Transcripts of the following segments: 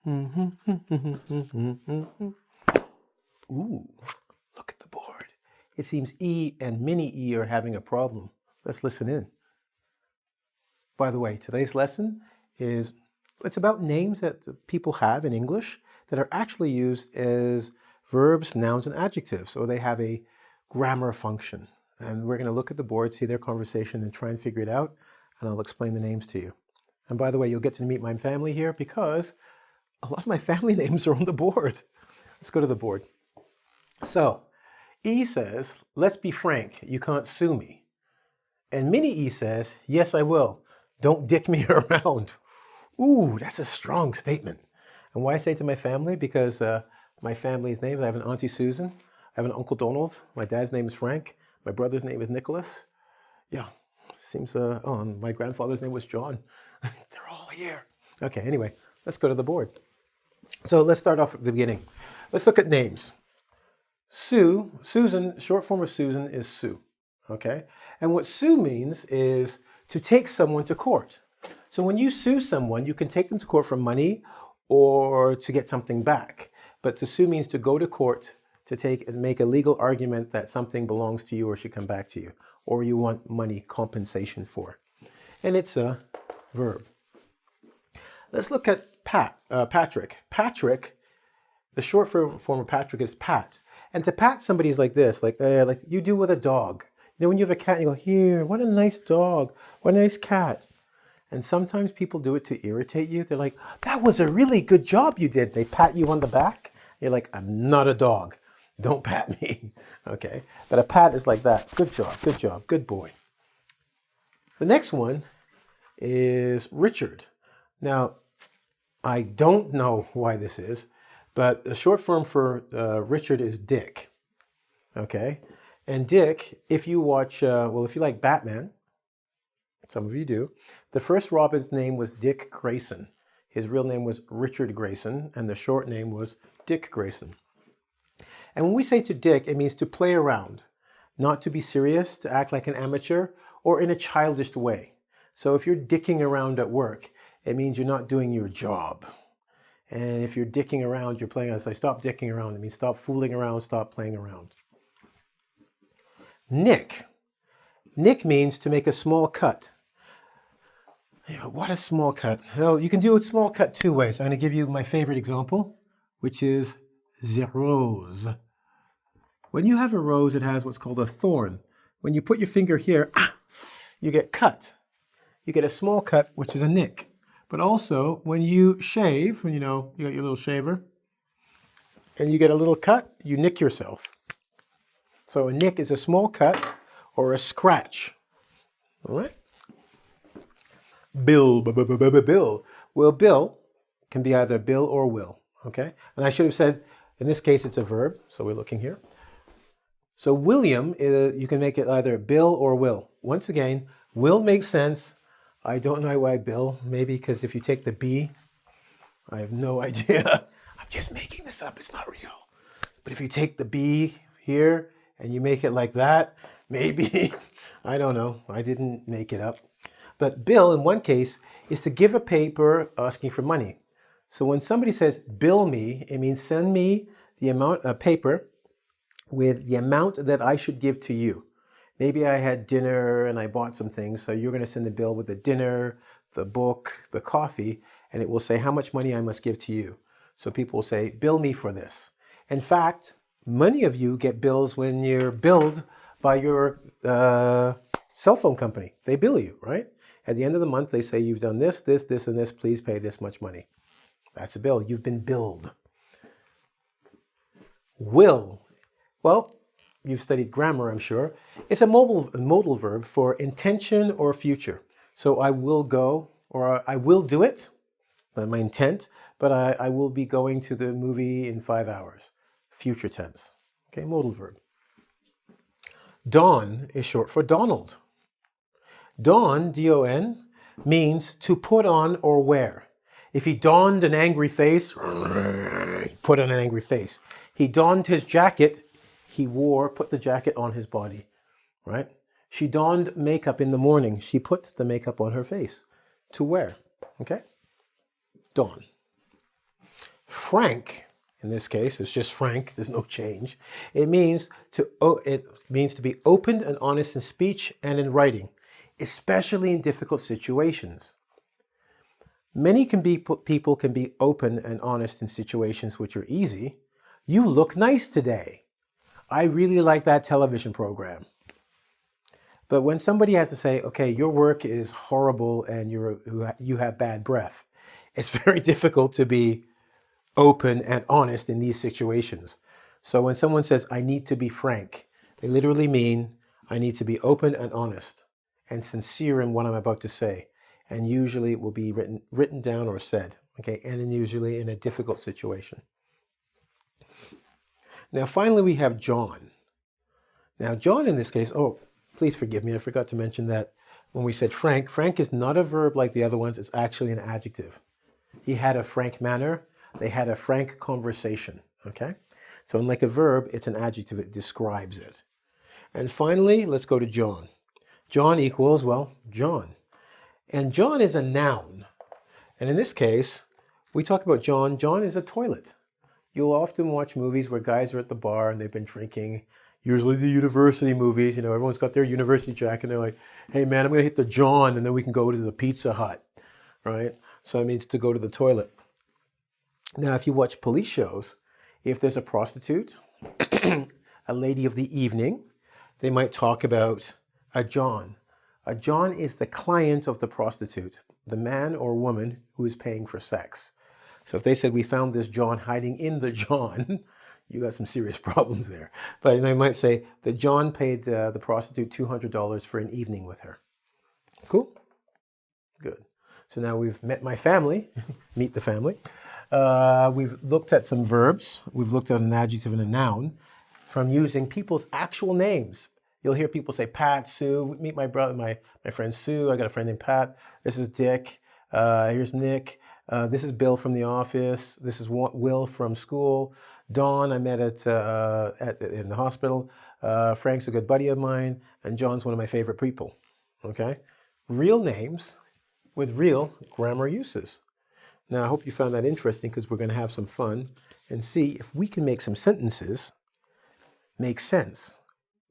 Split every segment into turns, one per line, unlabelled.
Ooh, look at the board. It seems E and mini E are having a problem. Let's listen in. By the way, today's lesson it's about names that people have in English that are actually used as verbs, nouns, and adjectives, or they have a grammar function. And we're going to look at the board, see their conversation, and try and figure it out, and I'll explain the names to you. And by the way, you'll get to meet my family here because a lot of my family names are on the board. Let's go to the board. So, E says, let's be frank, you can't sue me. And mini E says, yes, I will. Don't dick me around. Ooh, that's a strong statement. And why I say to my family? Because my family's names, I have an Auntie Susan, I have an Uncle Donald, my dad's name is Frank, my brother's name is Nicholas. Yeah, seems, and my grandfather's name was John. They're all here. Okay, anyway, let's go to the board. So let's start off at the beginning. Let's look at names. Susan, short form of Susan is Sue, okay? And what sue means is to take someone to court. So when you sue someone, you can take them to court for money or to get something back. But to sue means to go to court to take and make a legal argument that something belongs to you or should come back to you, or you want money compensation for. And it's a verb. Let's look at Patrick. Patrick, the short form of Patrick is Pat. And to pat somebody is like this, like you do with a dog. You know, when you have a cat, you go, here, what a nice dog, what a nice cat. And sometimes people do it to irritate you. They're like, that was a really good job you did. They pat you on the back. You're like, I'm not a dog. Don't pat me. Okay. But a pat is like that. Good job, good boy. The next one is Richard. Now, I don't know why this is, but the short form for Richard is Dick. Okay. And Dick, if you watch, if you like Batman, some of you do, the first Robin's name was Dick Grayson. His real name was Richard Grayson, and the short name was Dick Grayson. And when we say to Dick, it means to play around, not to be serious, to act like an amateur, or in a childish way. So if you're dicking around at work, it means you're not doing your job. And if you're dicking around, you're playing, as I stop dicking around, it means stop fooling around, stop playing around. Nick. Nick means to make a small cut. What a small cut. Well, you can do a small cut two ways. I'm going to give you my favorite example, which is the rose. When you have a rose, it has what's called a thorn. When you put your finger here, you get cut. You get a small cut, which is a nick. But also, when you shave, you got your little shaver, and you get a little cut, you nick yourself. So a nick is a small cut or a scratch. All right? Bill. Well, Bill can be either Bill or will. Okay? And I should have said, in this case, it's a verb. So we're looking here. So William, you can make it either Bill or will. Once again, will makes sense. I don't know why Bill. Maybe because if you take the B, I have no idea. I'm just making this up. It's not real. But if you take the B here and you make it like that, maybe, I don't know. I didn't make it up. But bill, in one case, is to give a paper asking for money. So when somebody says, bill me, it means send me the amount of paper with the amount that I should give to you. Maybe I had dinner and I bought some things, so you're going to send the bill with the dinner, the book, the coffee, and it will say how much money I must give to you. So people will say, bill me for this. In fact, many of you get bills when you're billed by your cell phone company. They bill you, right? At the end of the month, they say, you've done this, this, this, and this. Please pay this much money. That's a bill. You've been billed. Will. Well, you've studied grammar, I'm sure. It's a modal verb for intention or future. So I will go, or I will do it, my intent, but I will be going to the movie in 5 hours. Future tense. Okay, modal verb. Don is short for Donald. Don, D-O-N, means to put on or wear. If he donned an angry face, put on an angry face. He donned his jacket, he put the jacket on his body, right? She donned makeup in the morning. She put the makeup on her face to wear, okay? Don. frank, in this case, it's just frank, there's no change. It means to be open and honest in speech and in writing, especially in difficult situations. Many people can be open and honest in situations which are easy. You look nice today. I really like that television program. But when somebody has to say, okay, your work is horrible and you have bad breath, it's very difficult to be open and honest in these situations. So when someone says, I need to be frank, they literally mean I need to be open and honest and sincere in what I'm about to say. And usually it will be written down or said, okay, and then usually in a difficult situation. Now, finally, we have John. Now, John in this case, oh, please forgive me, I forgot to mention that when we said frank, frank is not a verb like the other ones, it's actually an adjective. He had a frank manner. They had a frank conversation, okay? So unlike a verb, it's an adjective, it describes it. And finally, let's go to John. John equals, well, John. And John is a noun. And in this case, we talk about John. John is a toilet. You'll often watch movies where guys are at the bar and they've been drinking, usually the university movies, everyone's got their university jacket and they're like, hey man, I'm gonna hit the John and then we can go to the Pizza Hut, right? So it means to go to the toilet. Now, if you watch police shows, if there's a prostitute, a lady of the evening, they might talk about a John. A John is the client of the prostitute, the man or woman who is paying for sex. So if they said, we found this John hiding in the John, you got some serious problems there. But they might say that John paid the prostitute $200 for an evening with her. Cool? Good. So now we've met my family, meet the family. We've looked at some verbs. We've looked at an adjective and a noun from using people's actual names. You'll hear people say, Pat, Sue, meet my brother, my friend Sue. I got a friend named Pat. This is Dick. Here's Nick. This is Bill from the office. This is Will from school. Dawn, I met in the hospital. Frank's a good buddy of mine. And John's one of my favorite people. Okay? Real names with real grammar uses. Now, I hope you found that interesting because we're going to have some fun and see if we can make some sentences make sense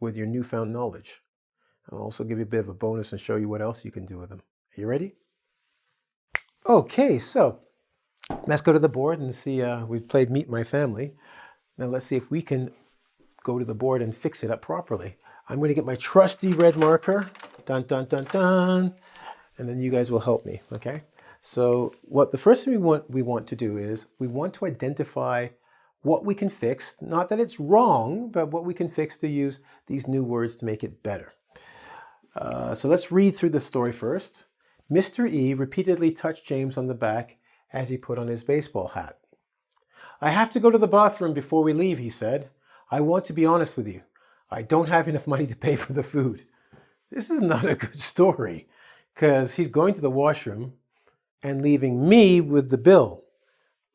with your newfound knowledge. I'll also give you a bit of a bonus and show you what else you can do with them. Are you ready? Okay, so let's go to the board and see, we've played Meet My Family. Now let's see if we can go to the board and fix it up properly. I'm going to get my trusty red marker, dun, dun, dun, dun, and then you guys will help me, okay? So the first thing we want to do is we want to identify what we can fix, not that it's wrong, but what we can fix to use these new words to make it better. So let's read through the story first. Mr. E repeatedly touched James on the back as he put on his baseball hat. I have to go to the bathroom before we leave, he said. I want to be honest with you. I don't have enough money to pay for the food. This is not a good story because he's going to the washroom and leaving me with the bill.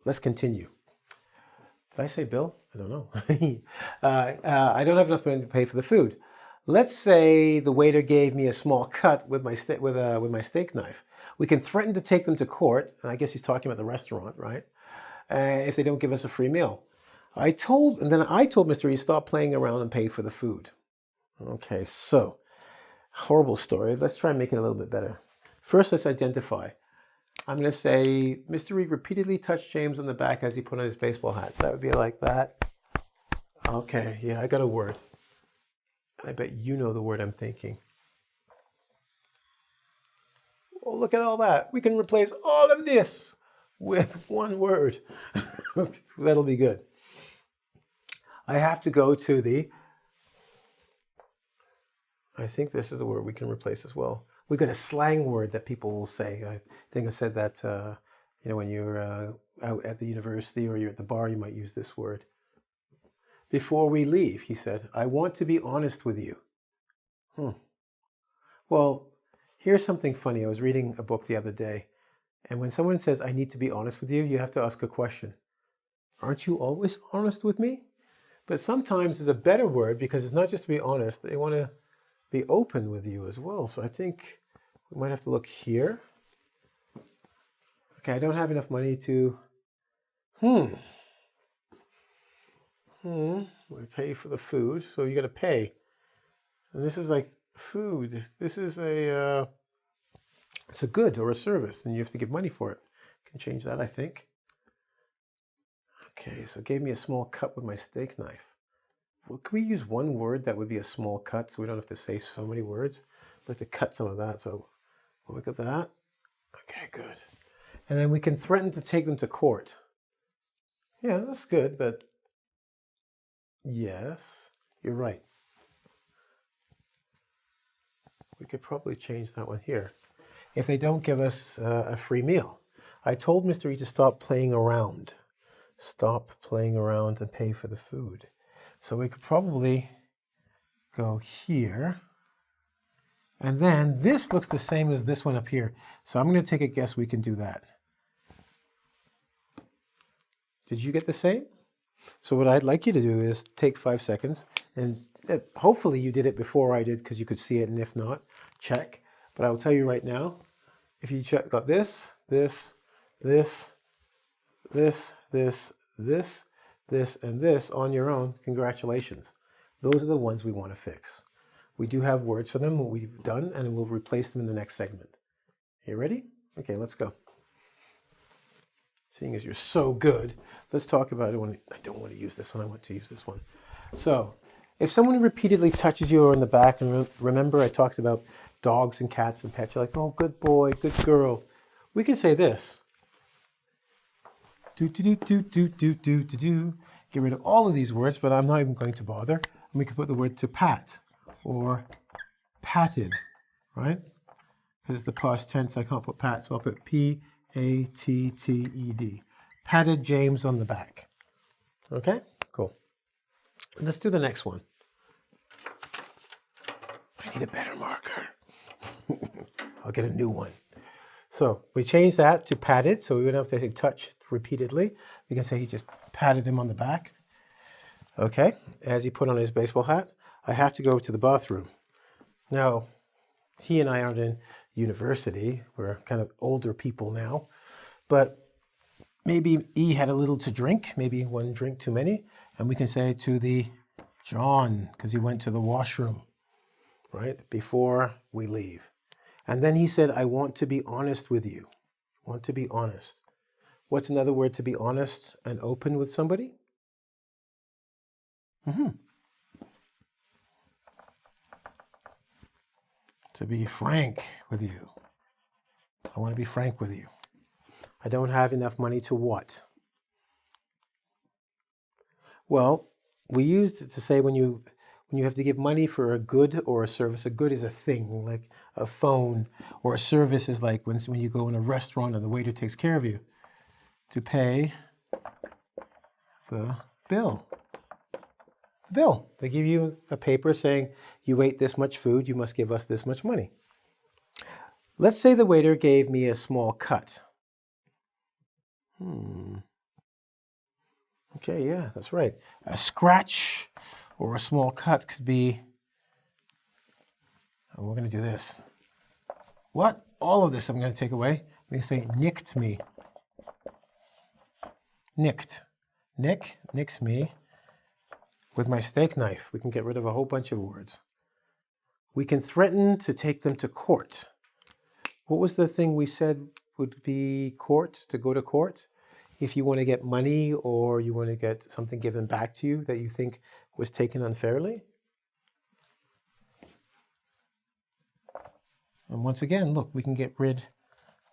Let's continue. Did I say bill? I don't know. I don't have enough money to pay for the food. Let's say the waiter gave me a small cut with my steak knife. We can threaten to take them to court. And I guess he's talking about the restaurant, right? If they don't give us a free meal. I told Mr. E stop playing around and pay for the food. Okay, so horrible story. Let's try and make it a little bit better. First, let's identify. I'm going to say Mr. E repeatedly touched James on the back as he put on his baseball hat. So that would be like that. Okay, yeah, I got a word. I bet you know the word I'm thinking. Oh, look at all that. We can replace all of this with one word. That'll be good. I have to go to I think this is a word we can replace as well. We've got a slang word that people will say. I think I said that, when you're out at the university or you're at the bar, you might use this word. Before we leave, he said, I want to be honest with you. Well, here's something funny. I was reading a book the other day, and when someone says, I need to be honest with you, you have to ask a question. Aren't you always honest with me? But sometimes it's a better word because it's not just to be honest. They want to be open with you as well. So I think we might have to look here. Okay, I don't have enough money to... We pay for the food, so you got to pay. And this is like food. This is it's a good or a service, and you have to give money for it. Can change that, I think. Okay, so it gave me a small cut with my steak knife. Well, can we use one word that would be a small cut so we don't have to say so many words? I'd like to cut some of that, so look at that. Okay, good. And then we can threaten to take them to court. Yeah, that's good, but yes, you're right. We could probably change that one here. If they don't give us a free meal. I told Mr. E to stop playing around. Stop playing around and pay for the food. So we could probably go here. And then this looks the same as this one up here. So I'm going to take a guess we can do that. Did you get the same? So what I'd like you to do is take 5 seconds, and hopefully you did it before I did because you could see it, and if not, check. But I will tell you right now, if you got this, this, this, this, this, this, this, and this on your own, congratulations. Those are the ones we want to fix. We do have words for them, what we've done, and we'll replace them in the next segment. You ready? Okay, let's go. Seeing as you're so good, let's talk about it. I don't want to use this one, I want to use this one. So, if someone repeatedly touches you on the back, and remember I talked about dogs and cats and pets, you're like, oh, good boy, good girl. We can say this. Do, do, do, do, do, do, do, do, do. Get rid of all of these words, but I'm not even going to bother. And we can put the word to pat or patted, right? Because it's the past tense, I can't put pat, so I'll put P-A-T-T-E-D. Patted James on the back. Okay, cool. Let's do the next one. I need a better marker. I'll get a new one. So we changed that to patted, so we wouldn't have to say touch repeatedly. We can say he just patted him on the back. Okay, as he put on his baseball hat, I have to go to the bathroom. Now, he and I aren't in university. We're kind of older people now. But maybe E had a little to drink, maybe one drink too many. And we can say to the John, because he went to the washroom, right, before we leave. And then he said, I want to be honest with you. Want to be honest. What's another word to be honest and open with somebody? To be frank with you. I want to be frank with you. I don't have enough money to what? Well, we used it to say when you have to give money for a good or a service. A good is a thing, like a phone, or a service is like when you go in a restaurant and the waiter takes care of you. To pay the bill. The bill. They give you a paper saying, you ate this much food, you must give us this much money. Let's say the waiter gave me a small cut. Okay, yeah, that's right. A scratch or a small cut could be, and we're going to do this. What? All of this I'm going to take away. We can say nicked me. Nicked. Nicks me. With my steak knife, we can get rid of a whole bunch of words. We can threaten to take them to court. What was the thing we said would be court, to go to court? If you want to get money or you want to get something given back to you that you think was taken unfairly. And once again, look, we can get rid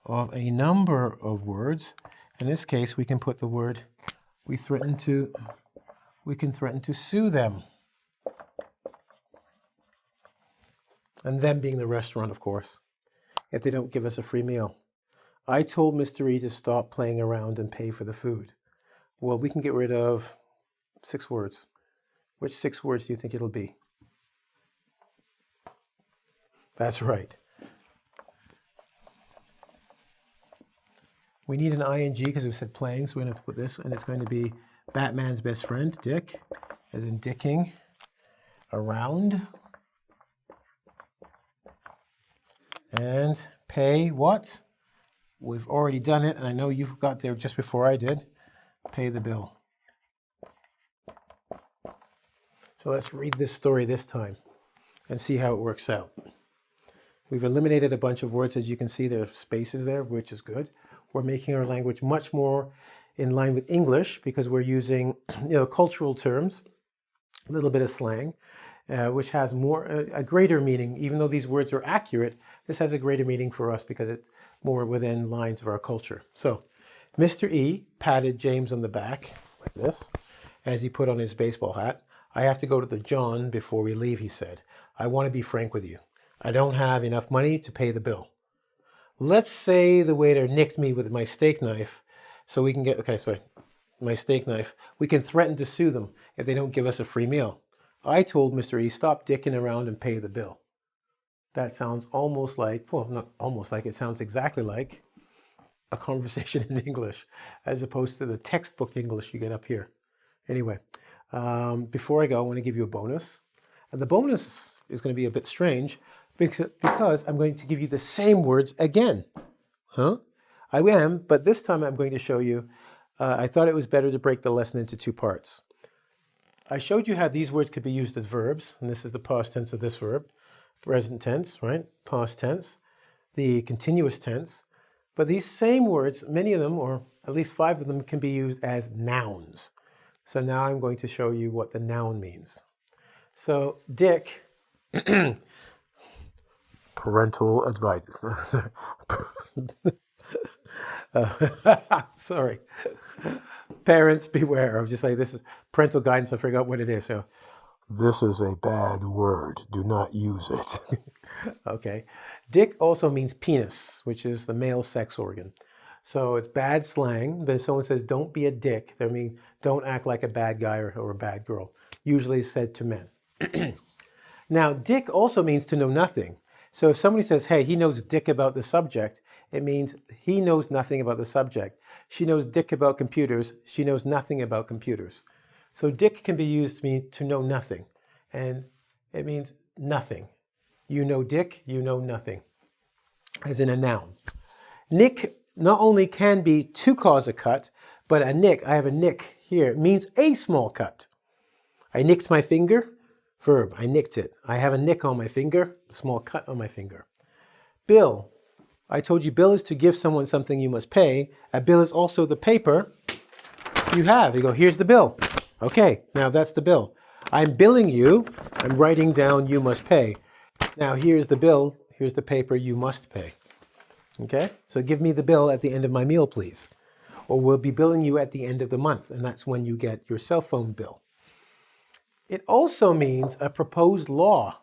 of a number of words. In this case, we can put the word, we can threaten to sue them. And them being the restaurant, of course, if they don't give us a free meal. I told Mr. E to stop playing around and pay for the food. Well, we can get rid of 6 words. Which 6 words do you think it'll be? That's right. We need an ing because we said playing, so we're going to have to put this, and it's going to be Batman's best friend, Dick, as in dicking around. And pay what? We've already done it, and I know you've got there just before I did. pay the bill. So let's read this story this time and see how it works out. We've eliminated a bunch of words. As you can see, there are spaces there, which is good. We're making our language much more in line with English because we're using cultural terms, a little bit of slang, which has a greater meaning. Even though these words are accurate, this has a greater meaning for us because it's more within lines of our culture. So Mr. E patted James on the back like this as he put on his baseball hat. I have to go to the John before we leave, he said. I want to be frank with you. I don't have enough money to pay the bill. Let's say the waiter nicked me with my steak knife so we can get, my steak knife. We can threaten to sue them if they don't give us a free meal. I told Mr. E, stop dicking around and pay the bill. That sounds almost like, well, not almost like, it sounds exactly like a conversation in English as opposed to the textbook English you get up here. Anyway, before I go, I want to give you a bonus. And the bonus is going to be a bit strange because I'm going to give you the same words again. I am, but this time I'm going to show you, I thought it was better to break the lesson into two parts. I showed you how these words could be used as verbs, and this is the past tense of this verb. Present tense, right? Past tense, the continuous tense. But these same words, many of them, or at least 5 of them, can be used as nouns. So now I'm going to show you what the noun means. So Dick, parental advice. Sorry. Parents beware. I'm just like, this is parental guidance. I forgot what it is. So this is a bad word. Do not use it. Okay. Dick also means penis, which is the male sex organ. So it's bad slang. But if someone says, don't be a dick, they mean don't act like a bad guy or a bad girl. Usually said to men. Now, dick also means to know nothing. So if somebody says, hey, he knows dick about the subject, it means he knows nothing about the subject. She knows dick about computers. She knows nothing about computers. So dick can be used to mean to know nothing. And it means nothing. You know dick, you know nothing. As in a noun. Nick not only can be to cause a cut, but a nick, I have a nick here, it means a small cut. I nicked my finger. Verb, I nicked it. I have a nick on my finger, a small cut on my finger. Bill, I told you bill is to give someone something you must pay. A bill is also the paper you have. You go, here's the bill. Okay, now that's the bill. I'm billing you. I'm writing down you must pay. Now here's the bill. Here's the paper you must pay. Okay, so give me the bill at the end of my meal, please. Or we'll be billing you at the end of the month, and that's when you get your cell phone bill. It also means a proposed law.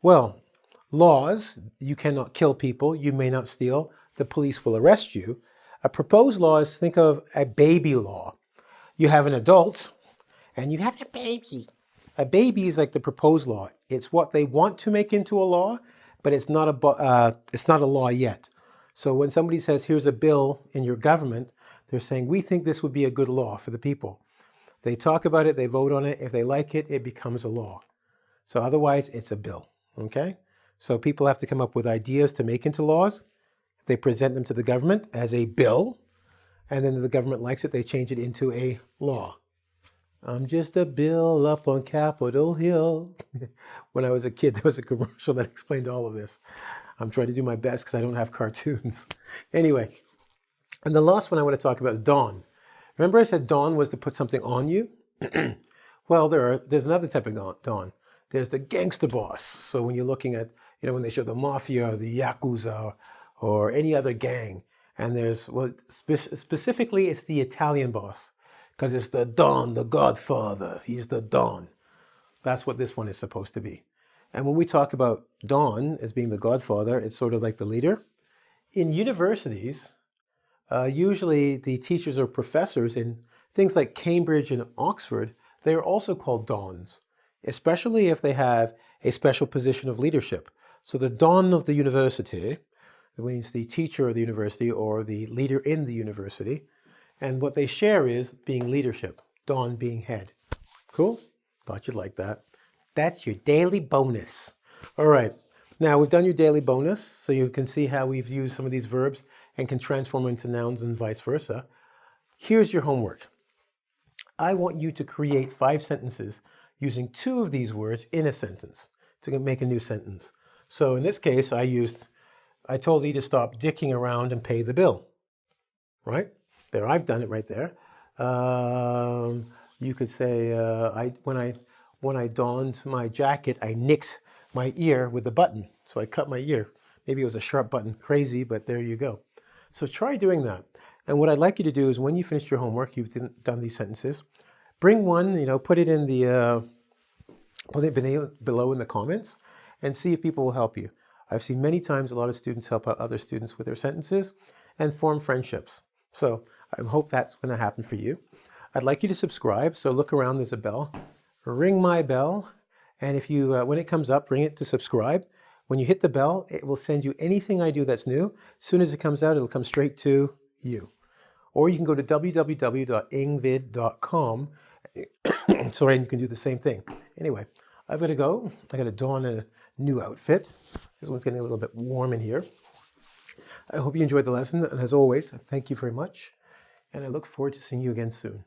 Well, laws, you cannot kill people, you may not steal, the police will arrest you. A proposed law is, think of a baby law. You have an adult and you have a baby. A baby is like the proposed law. It's what they want to make into a law, but it's not a law yet. So when somebody says, here's a bill in your government, they're saying, we think this would be a good law for the people. They talk about it, they vote on it. If they like it, it becomes a law. So otherwise, it's a bill, okay? So people have to come up with ideas to make into laws. They present them to the government as a bill, and then if the government likes it, they change it into a law. I'm just a bill up on Capitol Hill. When I was a kid, there was a commercial that explained all of this. I'm trying to do my best because I don't have cartoons. Anyway, and the last one I want to talk about is dawn. Remember I said dawn was to put something on you? Well, there's another type of dawn. There's the gangster boss. So when you're looking at, when they show the mafia or the yakuza or any other gang, and there's, well, specifically it's the Italian boss because it's the Don, the Godfather. He's the Don. That's what this one is supposed to be. And when we talk about Don as being the Godfather, it's sort of like the leader. In universities, usually the teachers or professors in things like Cambridge and Oxford, they are also called dons, especially if they have a special position of leadership. So the don of the university means the teacher of the university or the leader in the university. And what they share is being leadership, don being head. Cool? Thought you'd like that. That's your daily bonus. All right. Now we've done your daily bonus, so you can see how we've used some of these verbs and can transform into nouns and vice versa. Here's your homework. I want you to create 5 sentences using 2 of these words in a sentence to make a new sentence. So in this case, I told E to stop dicking around and pay the bill. Right? There, I've done it right there. You could say, when I donned my jacket, I nicked my ear with the button. So I cut my ear. Maybe it was a sharp button. Crazy, but there you go. So try doing that. And what I'd like you to do is when you finish your homework, you've done these sentences, bring one, put it in the, put it below in the comments and see if people will help you. I've seen many times a lot of students help out other students with their sentences and form friendships. So I hope that's going to happen for you. I'd like you to subscribe. So look around, there's a bell. Ring my bell. And if you, when it comes up, ring it to subscribe. When you hit the bell, it will send you anything I do that's new. As soon as it comes out, it'll come straight to you. Or you can go to www.engvid.com. Sorry, and you can do the same thing. Anyway, I've got to go. I got to don a new outfit. This one's getting a little bit warm in here. I hope you enjoyed the lesson. And as always, thank you very much. And I look forward to seeing you again soon.